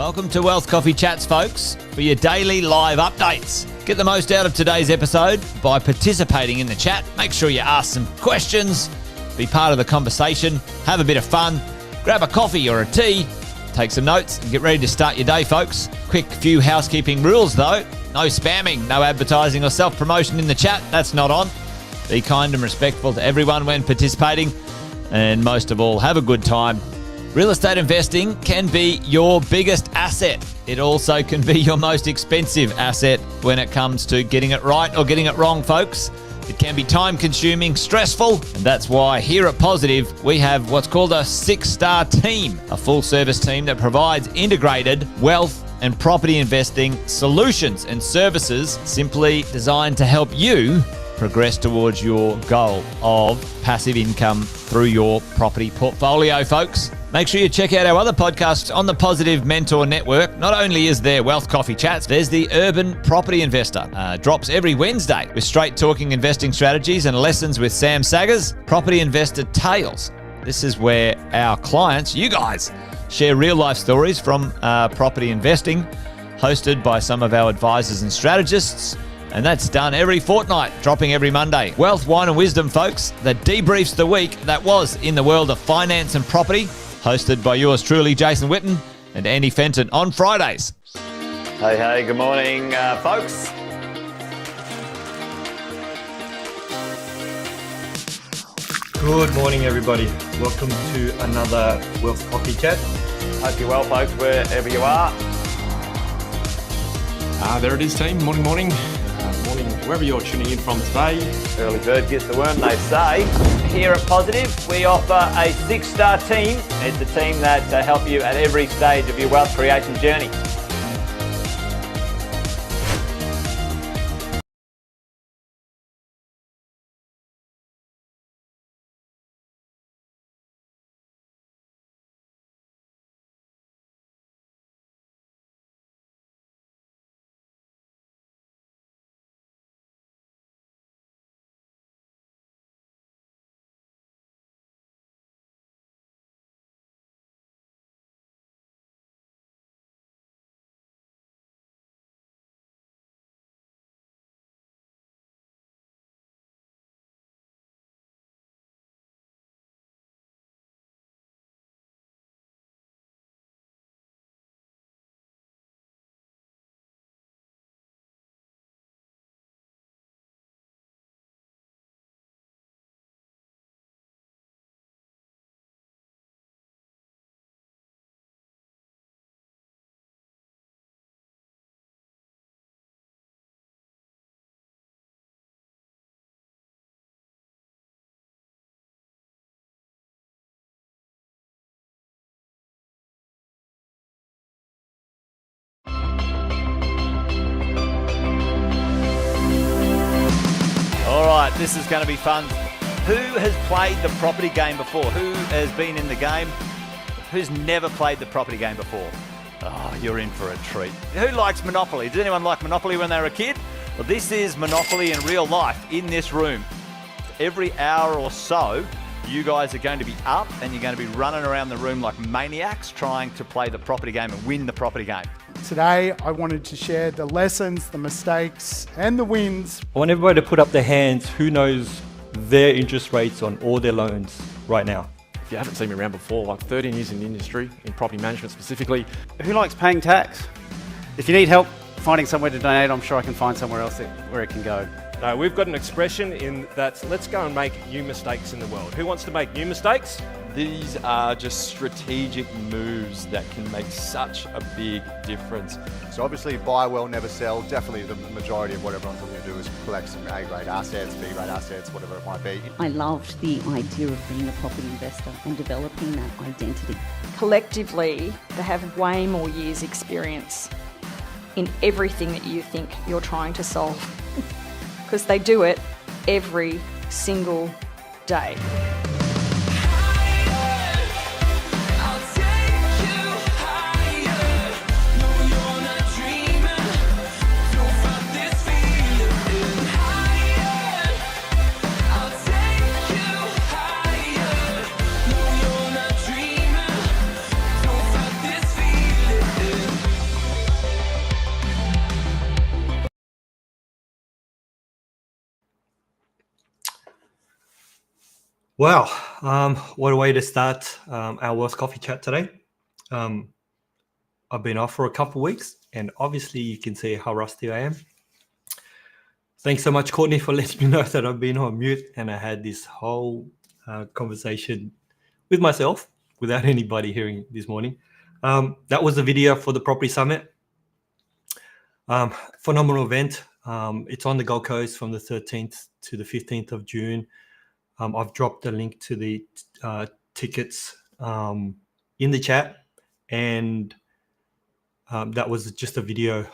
Welcome to Wealth Coffee Chats, folks, for your daily live updates. Get the most out of today's episode by participating in the chat. Make sure you ask some questions, be part of the conversation, have a bit of fun, grab a coffee or a tea, take some notes, and get ready to start your day, folks. Quick few housekeeping rules, though. No spamming, no advertising or self-promotion in the chat. That's not on. Be kind and respectful to everyone when participating. And most of all, have a good time. Real estate investing can be your biggest asset. It also can be your most expensive asset when it comes to getting it right or getting it wrong, folks. It can be time-consuming, stressful, and that's why here at Positive, we have what's called a 6-star team, a full-service team that provides integrated wealth and property investing solutions and services simply designed to help you progress towards your goal of passive income through your property portfolio, folks. Make sure you check out our other podcasts on the Positive Mentor Network. Not only is there Wealth Coffee Chats, there's the Urban Property Investor. Drops every Wednesday with straight talking investing strategies and lessons with Sam Saggers. Property Investor Tales. This is where our clients, you guys, share real life stories from property investing, hosted by some of our advisors and strategists. And that's done every fortnight, dropping every Monday. Wealth, Wine and Wisdom, folks, that debriefs the week that was in the world of finance and property, hosted by yours truly, Jason Witten and Andy Fenton on Fridays. Hey, good morning, folks. Good morning, everybody. Welcome to another Wealth Coffee Chat. Hope you're well, folks, wherever you are. There it is, team. Morning. Morning, wherever you're tuning in from today. Early bird gets the worm, they say. Here at Positive, we offer a 6-star team. It's a team that help you at every stage of your wealth creation journey. All right, this is going to be fun. Who has played the property game before? Who has been in the game? Who's never played the property game before? Oh, you're in for a treat. Who likes Monopoly? Did anyone like Monopoly when they were a kid? Well, this is Monopoly in real life in this room. Every hour or so, you guys are going to be up and you're going to be running around the room like maniacs trying to play the property game and win the property game. Today, I wanted to share the lessons, the mistakes, and the wins. I want everybody to put up their hands who knows their interest rates on all their loans right now. If you haven't seen me around before, like 13 years in the industry, in property management specifically. Who likes paying tax? If you need help finding somewhere to donate, I'm sure I can find somewhere else where it can go. No, we've got an expression in that, let's go and make new mistakes in the world. Who wants to make new mistakes? These are just strategic moves that can make such a big difference. So obviously buy well, never sell. Definitely the majority of what everyone's looking to do is collect some A-grade assets, B-grade assets, whatever it might be. I loved the idea of being a property investor and developing that identity. Collectively, they have way more years experience in everything that you think you're trying to solve. Because they do it every single day. Wow, what a way to start our World's Coffee Chat today. I've been off for a couple of weeks, and obviously you can see how rusty I am. Thanks so much, Courtney, for letting me know that I've been on mute, and I had this whole conversation with myself without anybody hearing this morning. That was the video for the Property Summit. Phenomenal event. It's on the Gold Coast from the 13th to the 15th of June. I've dropped a link to the tickets in the chat, and that was just a video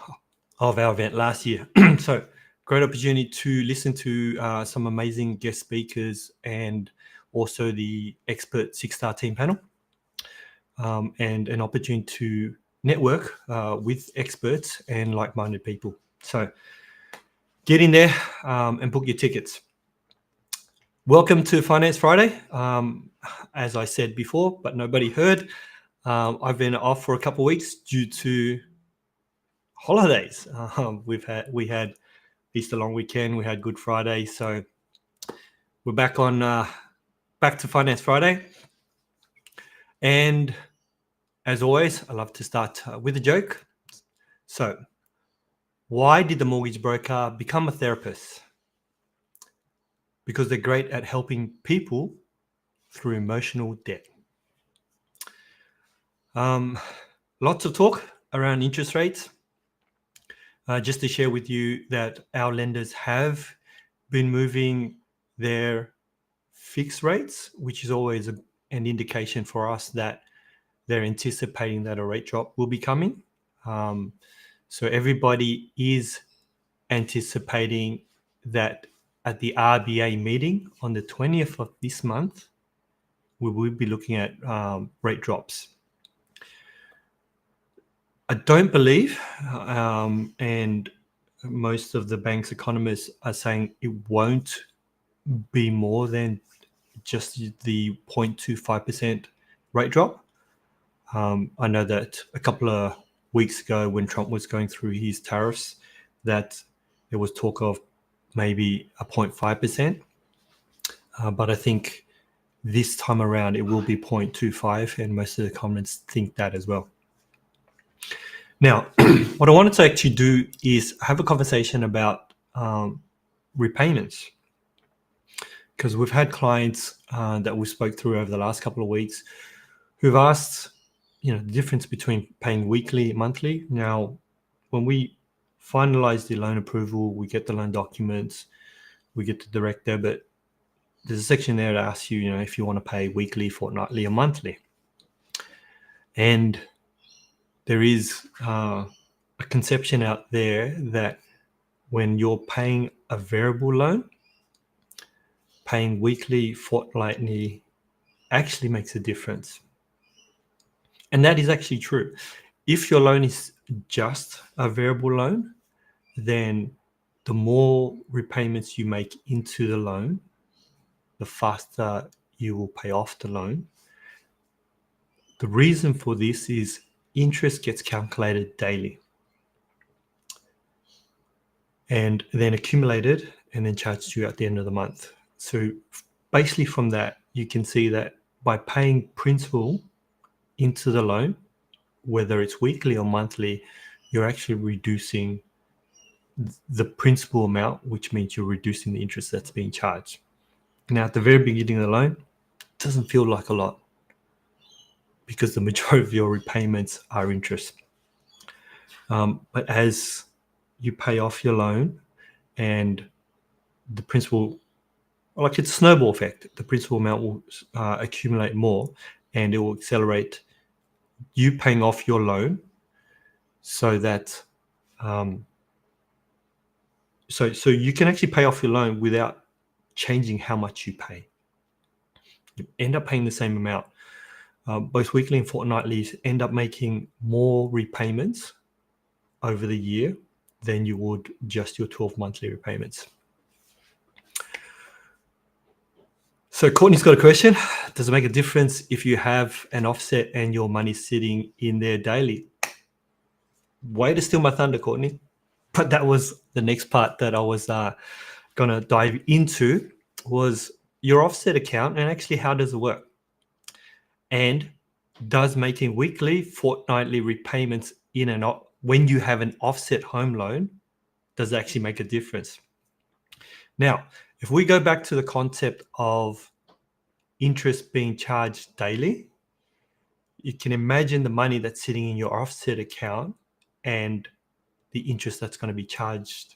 of our event last year. So great opportunity to listen to some amazing guest speakers and also the expert 6-star team panel, and an opportunity to network with experts and like-minded people. So get in there and book your tickets. Welcome to Finance Friday. As I said before, but nobody heard, I've been off for a couple of weeks due to holidays. We had Easter long weekend, we had Good Friday, so we're back to Finance Friday. And as always, I love to start with a joke. So, why did the mortgage broker become a therapist? Because they're great at helping people through emotional debt. Lots of talk around interest rates. Just to share with you that our lenders have been moving their fixed rates, which is always an indication for us that they're anticipating that a rate drop will be coming. So everybody is anticipating that at the RBA meeting on the 20th of this month, we will be looking at rate drops. I don't believe, and most of the bank's economists are saying it won't be more than just the 0.25% rate drop. I know that a couple of weeks ago when Trump was going through his tariffs, that there was talk of maybe a 0.5%. But I think this time around it will be 0.25, and most of the economists think that as well. Now, what I wanted to actually do is have a conversation about repayments, because we've had clients that we spoke through over the last couple of weeks who've asked, the difference between paying weekly and monthly. Now, when we finalize the loan approval, we get the loan documents, we get the direct debit. There's a section there that asks you, if you want to pay weekly, fortnightly, or monthly. And there is a conception out there that when you're paying a variable loan, paying weekly, fortnightly actually makes a difference. And that is actually true. If your loan is just a variable loan, then the more repayments you make into the loan, the faster you will pay off the loan. The reason for this is interest gets calculated daily and then accumulated and then charged to you at the end of the month. So basically from that, you can see that by paying principal into the loan, whether it's weekly or monthly, you're actually reducing the principal amount, which means you're reducing the interest that's being charged. Now, at the very beginning of the loan, it doesn't feel like a lot because the majority of your repayments are interest. But as you pay off your loan and the principal, like it's a snowball effect, the principal amount will accumulate more and it will accelerate you paying off your loan so that so you can actually pay off your loan without changing how much you pay. You end up paying the same amount. Both weekly and fortnightly end up making more repayments over the year than you would just your 12 monthly repayments. So Courtney's got a question. Does it make a difference if you have an offset and your money sitting in there daily? Way to steal my thunder, Courtney. But that was the next part that I was going to dive into, was your offset account, and actually how does it work? And does making weekly, fortnightly repayments in and out when you have an offset home loan, does it actually make a difference? Now, if we go back to the concept of interest being charged daily, you can imagine the money that's sitting in your offset account and the interest that's going to be charged,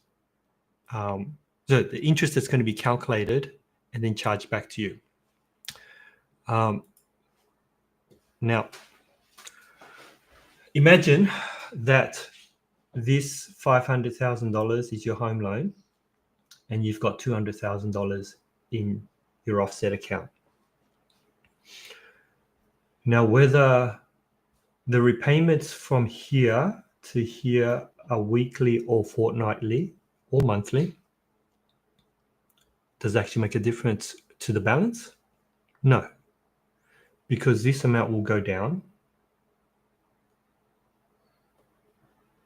the interest that's going to be calculated and then charged back to you. Now, imagine that this $500,000 is your home loan and you've got $200,000 in your offset account. Now, whether the repayments from here to here are weekly or fortnightly or monthly, does it actually make a difference to the balance? No, because this amount will go down.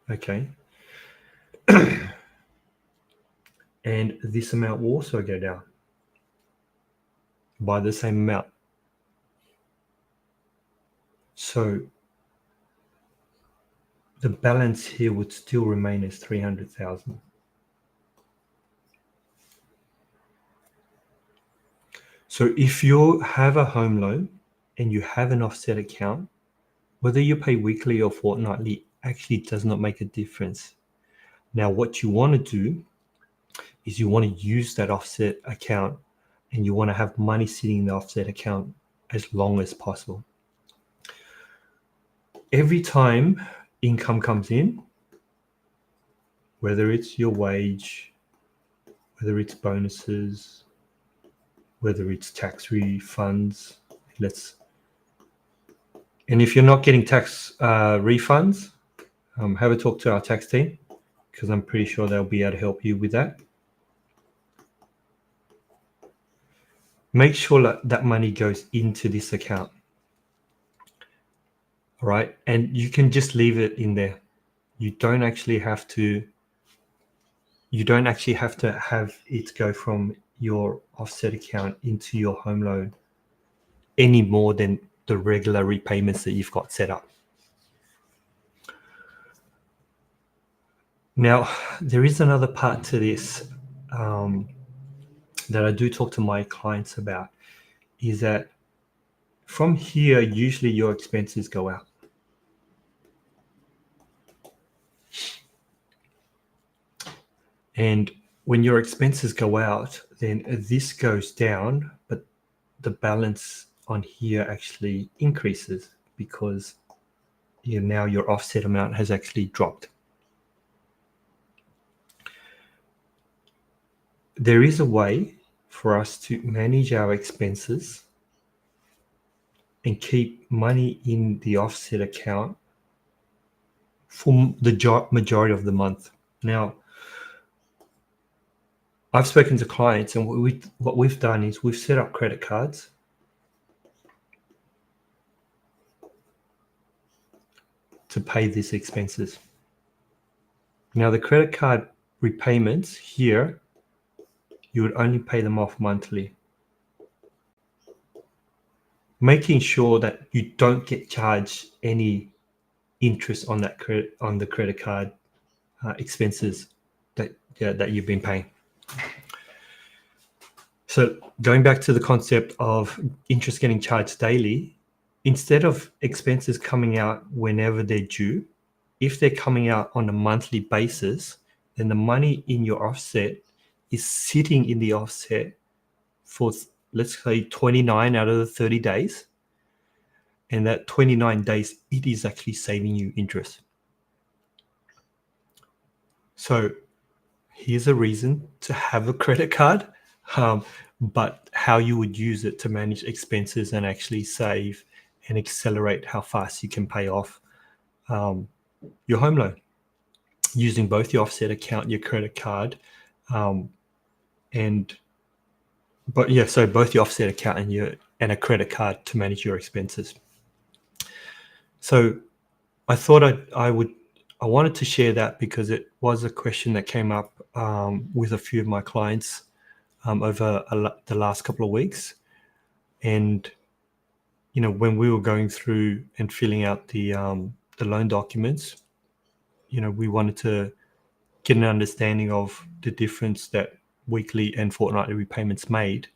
Okay. And this amount will also go down by the same amount. So the balance here would still remain as 300,000. So if you have a home loan and you have an offset account, whether you pay weekly or fortnightly actually does not make a difference. Now, what you want to do is you want to use that offset account and you want to have money sitting in the offset account as long as possible. Every time income comes in, whether it's your wage, whether it's bonuses, whether it's tax refunds, and if you're not getting tax refunds, have a talk to our tax team because I'm pretty sure they'll be able to help you with that. Make sure that that money goes into this account. All right, and you can just leave it in there. You don't actually have to have it go from your offset account into your home loan any more than the regular repayments that you've got set up. Now, there is another part to this that I do talk to my clients about, is that from here, usually your expenses go out. And when your expenses go out, then this goes down, but the balance on here actually increases because now your offset amount has actually dropped. There is a way for us to manage our expenses and keep money in the offset account for the majority of the month. Now, I've spoken to clients, and what we've done is we've set up credit cards to pay these expenses. Now, the credit card repayments here, you would only pay them off monthly, making sure that you don't get charged any interest on that the credit card expenses that you've been paying. So going back to the concept of interest getting charged daily, instead of expenses coming out whenever they're due, if they're coming out on a monthly basis, then the money in your offset is sitting in the offset for, let's say, 29 out of the 30 days. And that 29 days, it is actually saving you interest. So here's a reason to have a credit card, but how you would use it to manage expenses and actually save and accelerate how fast you can pay off your home loan using both your offset account and your credit card. So both your offset account and a credit card to manage your expenses. So I thought I wanted to share that because it was a question that came up with a few of my clients over the last couple of weeks. And, when we were going through and filling out the loan documents, we wanted to get an understanding of the difference that weekly and fortnightly repayments made,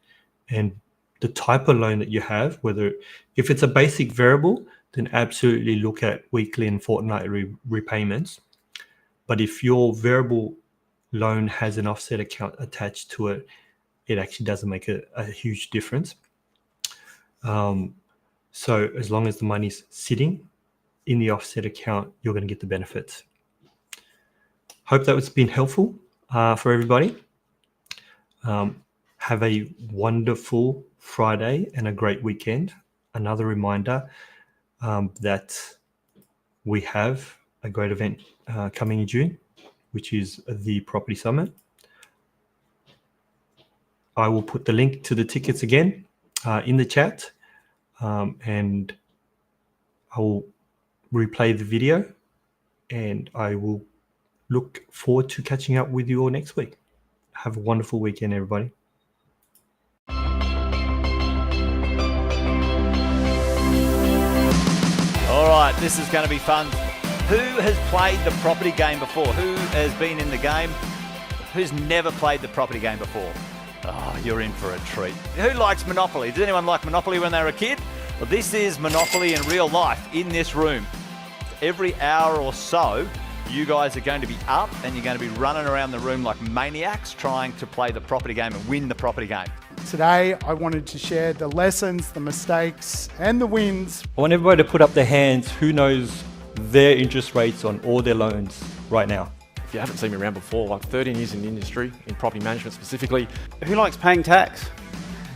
and the type of loan that you have, if it's a basic variable, then absolutely look at weekly and fortnightly repayments. But if your variable loan has an offset account attached to it, it actually doesn't make a huge difference. So as long as the money's sitting in the offset account, you're going to get the benefits. Hope that was been helpful for everybody. Have a wonderful Friday and a great weekend. Another reminder that we have a great event coming in June, which is the Property Summit. I will put the link to the tickets again in the chat, and I will replay the video, and I will look forward to catching up with you all next week. Have a wonderful weekend, everybody. All right, this is going to be fun. Who has played the property game before? Who has been in the game? Who's never played the property game before? Oh, you're in for a treat. Who likes Monopoly? Did anyone like Monopoly when they were a kid? Well, this is Monopoly in real life in this room. Every hour or so, you guys are going to be up and you're going to be running around the room like maniacs trying to play the property game and win the property game. Today, I wanted to share the lessons, the mistakes, and the wins. I want everybody to put up their hands who knows their interest rates on all their loans right now. If you haven't seen me around before, like 13 years in the industry, in property management specifically. Who likes paying tax?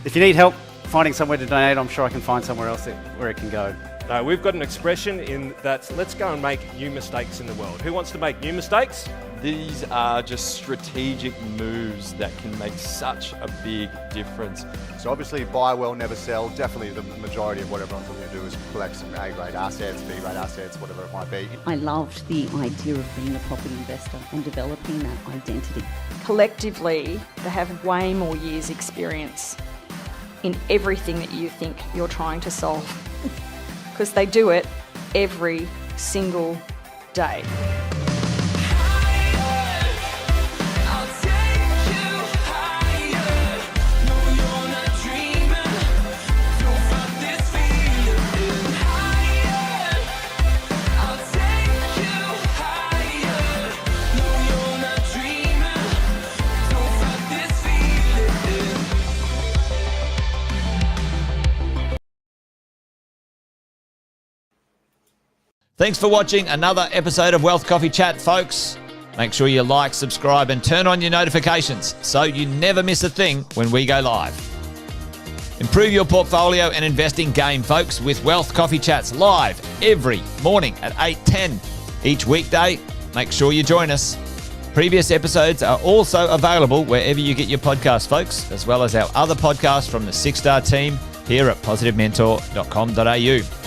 If you need help finding somewhere to donate, I'm sure I can find somewhere else where it can go. No, we've got an expression in that let's go and make new mistakes in the world. Who wants to make new mistakes? These are just strategic moves that can make such a big difference. So obviously buy well, never sell. Definitely the majority of what everyone's looking to do is collect some A-grade assets, B-grade assets, whatever it might be. I loved the idea of being a property investor and developing that identity. Collectively, they have way more years' experience in everything that you think you're trying to solve, because they do it every single day. Thanks for watching another episode of Wealth Coffee Chat, folks. Make sure you like, subscribe, and turn on your notifications so you never miss a thing when we go live. Improve your portfolio and investing game, folks, with Wealth Coffee Chats live every morning at 8:10 each weekday. Make sure you join us. Previous episodes are also available wherever you get your podcasts, folks, as well as our other podcasts from the 6-Star team here at positivementor.com.au.